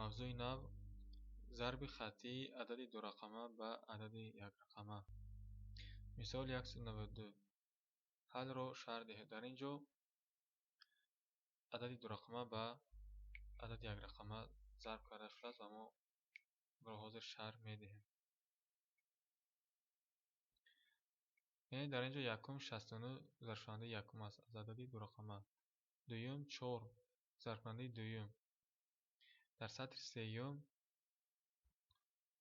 мавзӯи нав зарби хаттии адади дурақама ба адади якрақама. Мисоли 192. ҳалро шарҳ диҳед. Дар ин ҷо адади дурақама ба адади якрақама зарб карда шудааст ва мо барои ҳозир шарҳ медиҳем. яъне дар ин ҷо якум 69 зарбшавандаи якум аст аз адади дурақама. Дуюм 4 зарбкунандаи дуюм. Дар сатри сеюм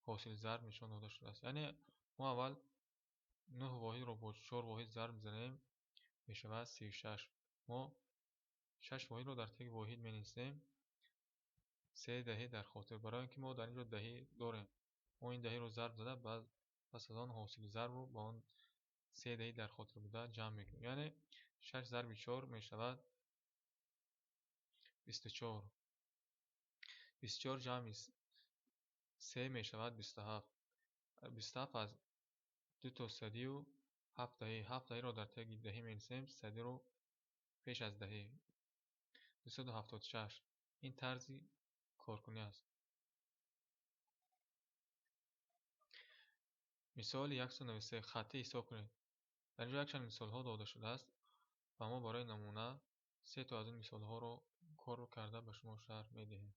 ҳосилзарб нишон дода шудааст. Яъне мо аввал 9 воҳидро бо 4 воҳид зарб мезанем, мешавад 36. Мо 6 воҳидро дар таги воҳид менисем, 3 даҳӣ дар хотир. Барои ин ки мо дар ин ҷо даҳӣ дорем, мо ин даҳиро зарб зада пас аз он ҳосили зарбро ба он 3 даҳӣ дар хотир буда ҷамъ мекунем. Яъне 6 зарби 4 мешавад 24. 24 ҷамъи 3 мешавад 27. 27 аз 2 то садию 7 даҳӣ. 7 даҳиро дар таги даҳӣ менисем, садиро пеш аз даҳӣ. 276. Ин тарзи коркунӣ аст. мисоли 193. хаттӣ ҳисоб кунед. дар ин ҷо якчанд мисолҳо дода шудааст ва мо барои намуна 3 то аз ин мисолҳоро кор карда ба шумо шарҳ медиҳем.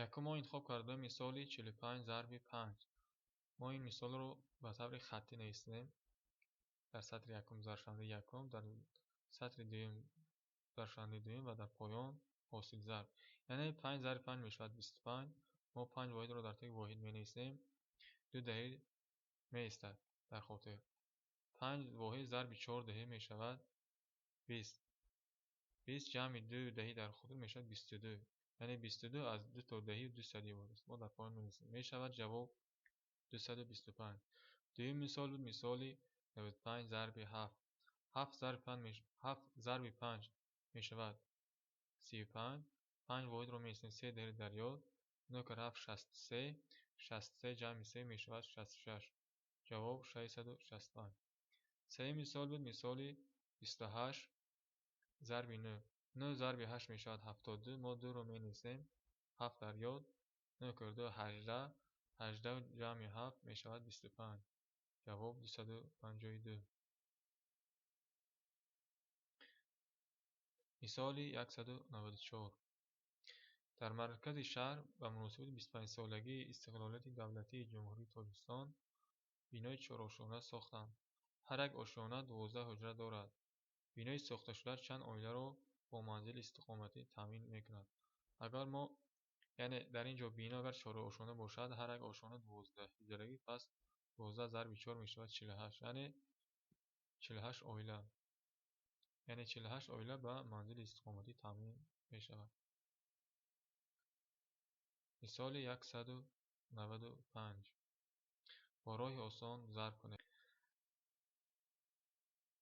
якум мо интихоб кардем мисоли 45 зарби 5. мо ин мисолро ба таври хаттӣ нависем. дар сатри якум зарбшавандаи якум, дар сатри дуюм зарбшавандаи дуюм ва дар поён ҳосилзарб. яъне 5 зарби 5 мешавад 25. мо 5 воҳидро дар таги воҳид менависем, 2 даҳӣ меистад дар хотир. 5 воҳид зарби 4 даҳӣ мешавад 20. 20 ҷамъи 2 даҳӣ дар хотир мешавад 22. яъне 22 аз 2 то даҳию 2 садиюр аст. Мо дар поён менависем. мешавад ҷавоб 225. дуюм мисол буд мисоли 95 зарби 7. 7 зарби 5 мешавад 35. 5 воҳидро менависем, 3 даҳӣ дар ёд, 9 кардем 63. 63 ҷамъи 3 мешавад 66. ҷавоб 665. сеюм мисол буд мисоли 28 зарби 9. 9 зарби 8 мешавад 72. мо 2ро менависем, 7 дар ёд, 9 кардем 18. 18 ҷамъи 7 мешавад 25. ҷавоб 252. мисоли 194. дар маркази шаҳр ба муносибати 25-солагии истиқлолияти давлатии ҷумҳурии Тоҷикистон бинои 4 ошхона сохтанд. ҳар як ошхона 12 ҳуҷра дорад. бинои сохташуда чанд оиларо бо манзили истиқоматӣ таъмин мекунад? Агар мо яъне дар ин ҷо бино агар 4 ошхона бошад, ҳар як ошхона 12 ҳуҷрагӣ, пас 12 зарби 4 мешавад 48. яъне 48 оила. яъне 48 оила ба манзили истиқоматӣ таъмин мешавад. мисоли 195. бо роҳи осон зарб кунед.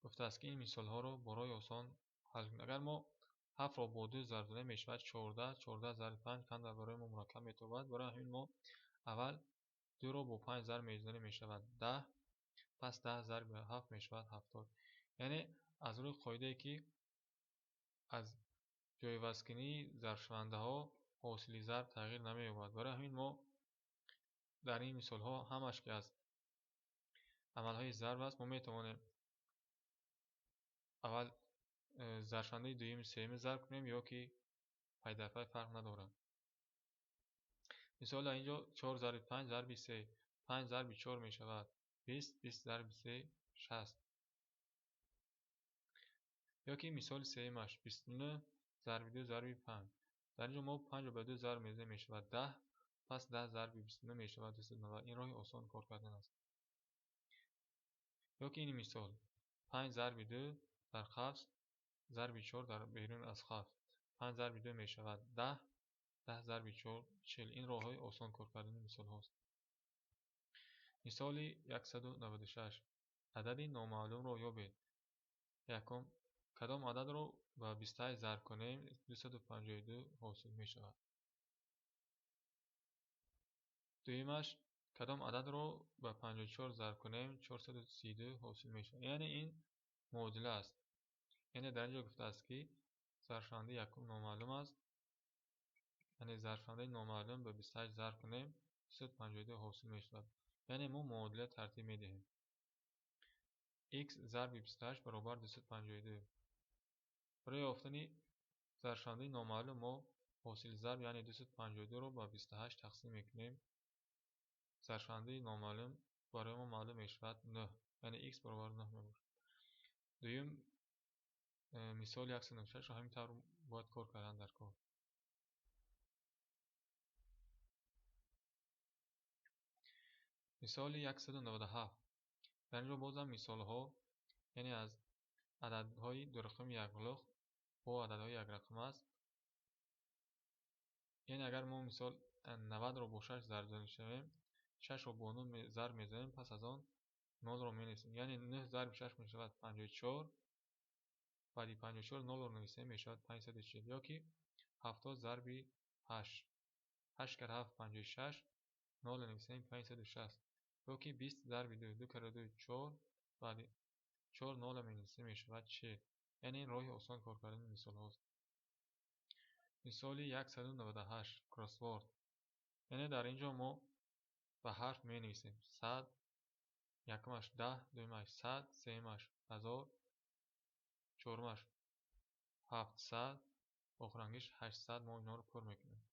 гуфтааст ки ин мисолҳоро бо роҳи осон ҳал кунед. агар мо 7ро бо 2 зарб занем, мешавад 14. 14 зарби 5 канда барои мо мураккаб метавонад. барои ҳамин мо аввал 2ро бо 5 зарб мезанем, мешавад 10. пас 10 зарби 7 мешавад 70. яъне аз рӯи қоидае ки аз ҷойвазкунии зарбшавандаҳо ҳосили зарб тағйир намеёбад. барои ҳамин мо дар ин мисолҳо ҳамаш ки аз амалҳои зарб аст, мо метавонем аввал зарбшавандаи дуюми сеюми зарб кунем, ё ки пайдарпай фарқ надорад. мисол дар ин ҷо 4 зарби 5 зарби 3. 5 зарби 4 мешавад 20. 20 зарби 3 60. ё ки мисоли сеюмаш 29 зарби 2 зарби 5. дар ин ҷо мо 5ро ба 2 зарб мезанем, мешавад 10. пас 10 зарби 29 мешавад 290. ин роҳи осон кор кардан аст. ё ки ин мисол 5 зарби 2 дар қавс зарби 4 дар берун аз қавс. 5 зарби 2 мешавад 10. 10 зарби 4 40. ин роҳҳои осон кор кардани мисолҳост. мисоли 196. адади номаълумро ёбед. якум кадом ададро ба 28 зарб кунем 252 ҳосил мешавад. дуюмаш кадом ададро ба 54 зарб кунем 432 ҳосил мешавад. яъне ин муодила аст. яъне дар ин ҷо гуфтааст ки ظرفشوندۀ یکم نامعلوم است. یعنی ظرفشوندۀ نامعلوم به 28 ضرب کنیم 252 حاصل میشود. یعنی ما معادله ترتیب میدهیم. x ضرب 28 برابر 252. برای یافتن ظرفشوندۀ نامعلوم ما حاصل ضرب یعنی 252 رو با 28 تقسیم میکنیم. ظرفشوندۀ نامعلوم برای ما معلوم میشود 9. یعنی x برابر 9 میباشد. دویم مثال 196 رو همین طور باید کار کردن در کار. مثال 197. در اینجا بازم مثال ها یعنی از عددهای دو رقم یک لخت با عددهای یک رقم است. یعنی اگر ما مثال 90 رو با 6 ضرب می‌کنیم 6 رو با 9 ضرب می‌زنیم پس از آن 0 رو می‌نویسیم. یعنی 9 ضرب 6 میشود 54. بعد 54 0 رو نویسیم میشود 540. یا که 70 ضرب 8 8 کره 7 56 0 نویسیم 560. یا که 20 ضرب 2 2 کره 2 4 بعد 4 0 می‌نویسیم میشود 40. یعنی این راه آسان کار کردن مثال هاست. مثال 198 کراسورد. یعنی در اینجا ما به حرف می نویسیم 100 یکمش 10 دویمش 100 سومش 1000 چهارمش 700 آخرانگیش 800. ما اینا رو پر میکنیم.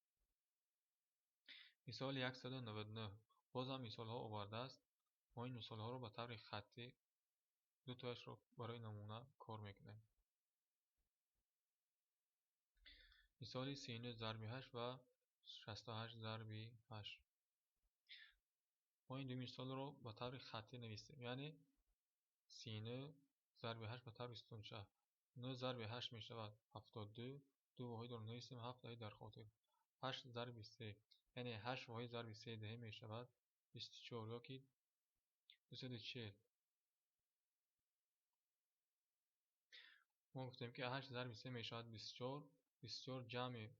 مثال 199 باز هم مثال ها آورده است. ما این مثال ها رو به طور خطی دو تایش رو برای نمونه کار میکنیم. مثال 39 ضرب 8 و 68 ضرب 8. ما این دو مثال رو به طور خطی نویسیم. یعنی 39 ضرب 8 به طور استنشاق 9 ضرب 8 می شود 72. دو واحد رو نویسیم 7 دهید در خاطر. 8 ضرب 3 یعنی 8 واحد ضرب 3 دهه می شود 24. یا که 240. ما گفتیم که 8 ضرب 3 می شود 24. 24 جمع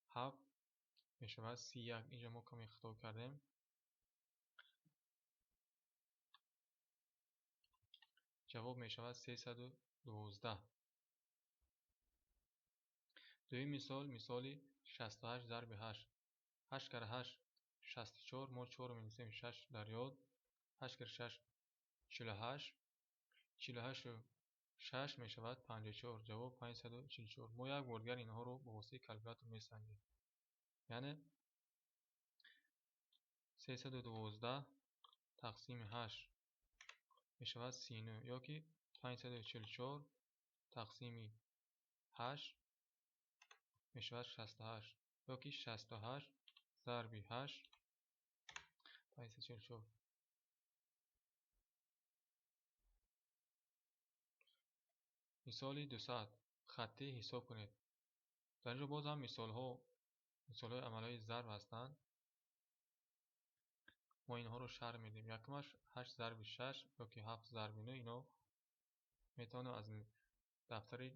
7 می شود 31. اینجا ما کمی خطا کردیم. جواب می شود 312. دویم مثال 68 ضرب 8 8 کره 8 64. ما 4 رو می‌نویسیم 6 در یاد 8 کره 6 48 48 و 6 می شود 54. جواب 544. ما یک بار دیگر اینها رو با واسطه کلکولاتور می‌سنجیم. یعنی 312 تقسیم 8 می شود 39. یا که 544 تقسیم 8 می شود 68. یا که 68 ضرب 8 544. مثال 200 خطی حساب کنید. در اینجا باز هم مثال های عمل های ضرب هستند. ما اینها رو شرح میدیم. یکمش 8 ضرب 6 یا که 7 ضرب 9. اینا میتونه از دفتر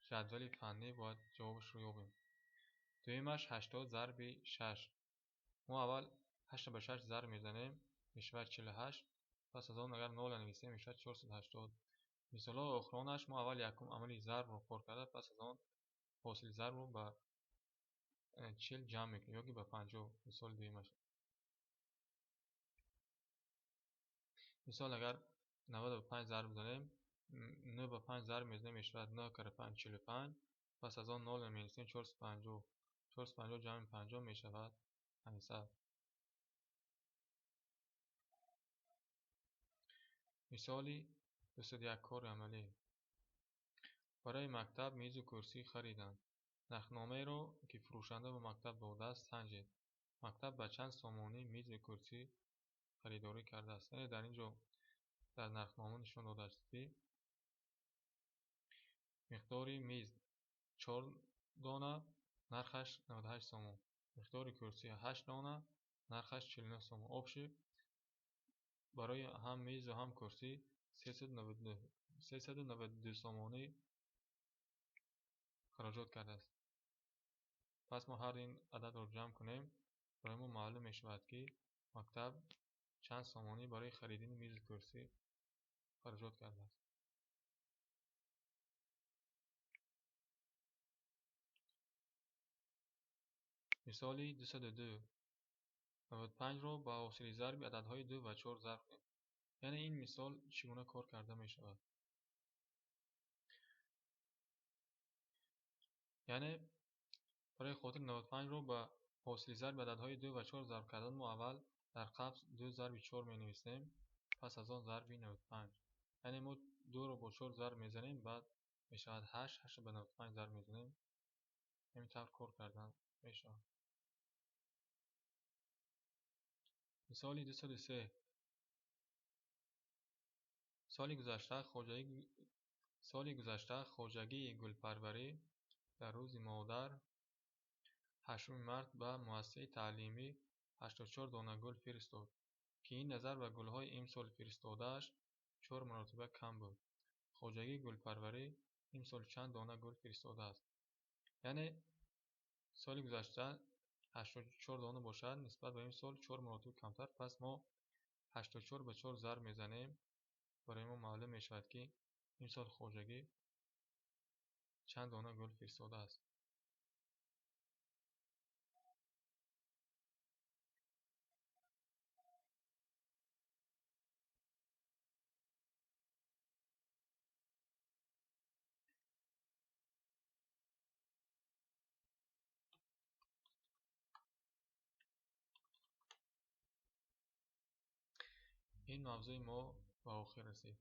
جدول فنی باید جوابش رو یابیم. دویمش 80 ضرب 6. ما اول 8 به 6 ضرب میزنیم میشه 48. پس از آن اگر 0 نویسیم میشه 480. مثال آخرانش ما اول یکم عملی ضرب رو کار کرده پس از آن حاصل ضرب رو به 40 جمع میکنیم یا که به 50. مثال دویمش مثال اگر 95 ضرب بزنیم 9 به 5 ضرب میزنیم میشه 9 کره 5 45. پس از آن 0 می‌نویسیم 450 450 جمع 50 میشود 500. مثالی 201 کار عملی. برای مکتب میز و کرسی خریدند. نرخنامه را که فروشنده به مکتب داده است سنجید. مکتب به چند سامانی میز و کرسی خریداری کرده است. یعنی در اینجا در نرخنامه نشان داده است که مقداری میز 4 دانه نرخش 98 سوم. مقدار کرسی 8 دانه نرخش 49 سوم. آبشی برای هم میز و هم کرسی 392 سومانی خراجات کرده است. پس ما هر این عدد رو جمع کنیم برای ما معلوم می شود که مکتب چند سومانی برای خریدن میز و کرسی خراجات کرده است. мисоли 202 95-ро ба ҳосили зарби ададҳои 2 ва 4 зарб кунем. яъне ин мисол чӣ гуна кор карда мешавад? яъне барои хотири 95-ро ба ҳосили зарби ададҳои 2 ва 4 зарб кардан мо аввал дар қабз 2 зарби 4 менависем, пас аз он зарби 95. яъне мо 2-ро бо 4 зарб мезанем, баъд мешавад 8, 8-ро ба 95 зарб мезанем. ҳамин тавр кор кардан мешавад. мисоли 203 соли гузашта хоҷагии гулпарварӣ дар рӯзи модар 8 март ба муассисаи таълимӣ 84 дона гул фиристод, ки ин назар ба гулҳои имсол фиристодааш 4 маротиба кам буд. хоҷагии гулпарварӣ имсол чанд дона гул фиристодааст? яъне соли гузашта 84 дона бошад, нисбат ба имсол 4 маротиба камтар. пас мо 84 ба 4 зарб мезанем. барои мо маълум мешавад, ки имсол хоҷагӣ чанд дона гул фиристодааст. ин мавзӯи мо ба охир расид.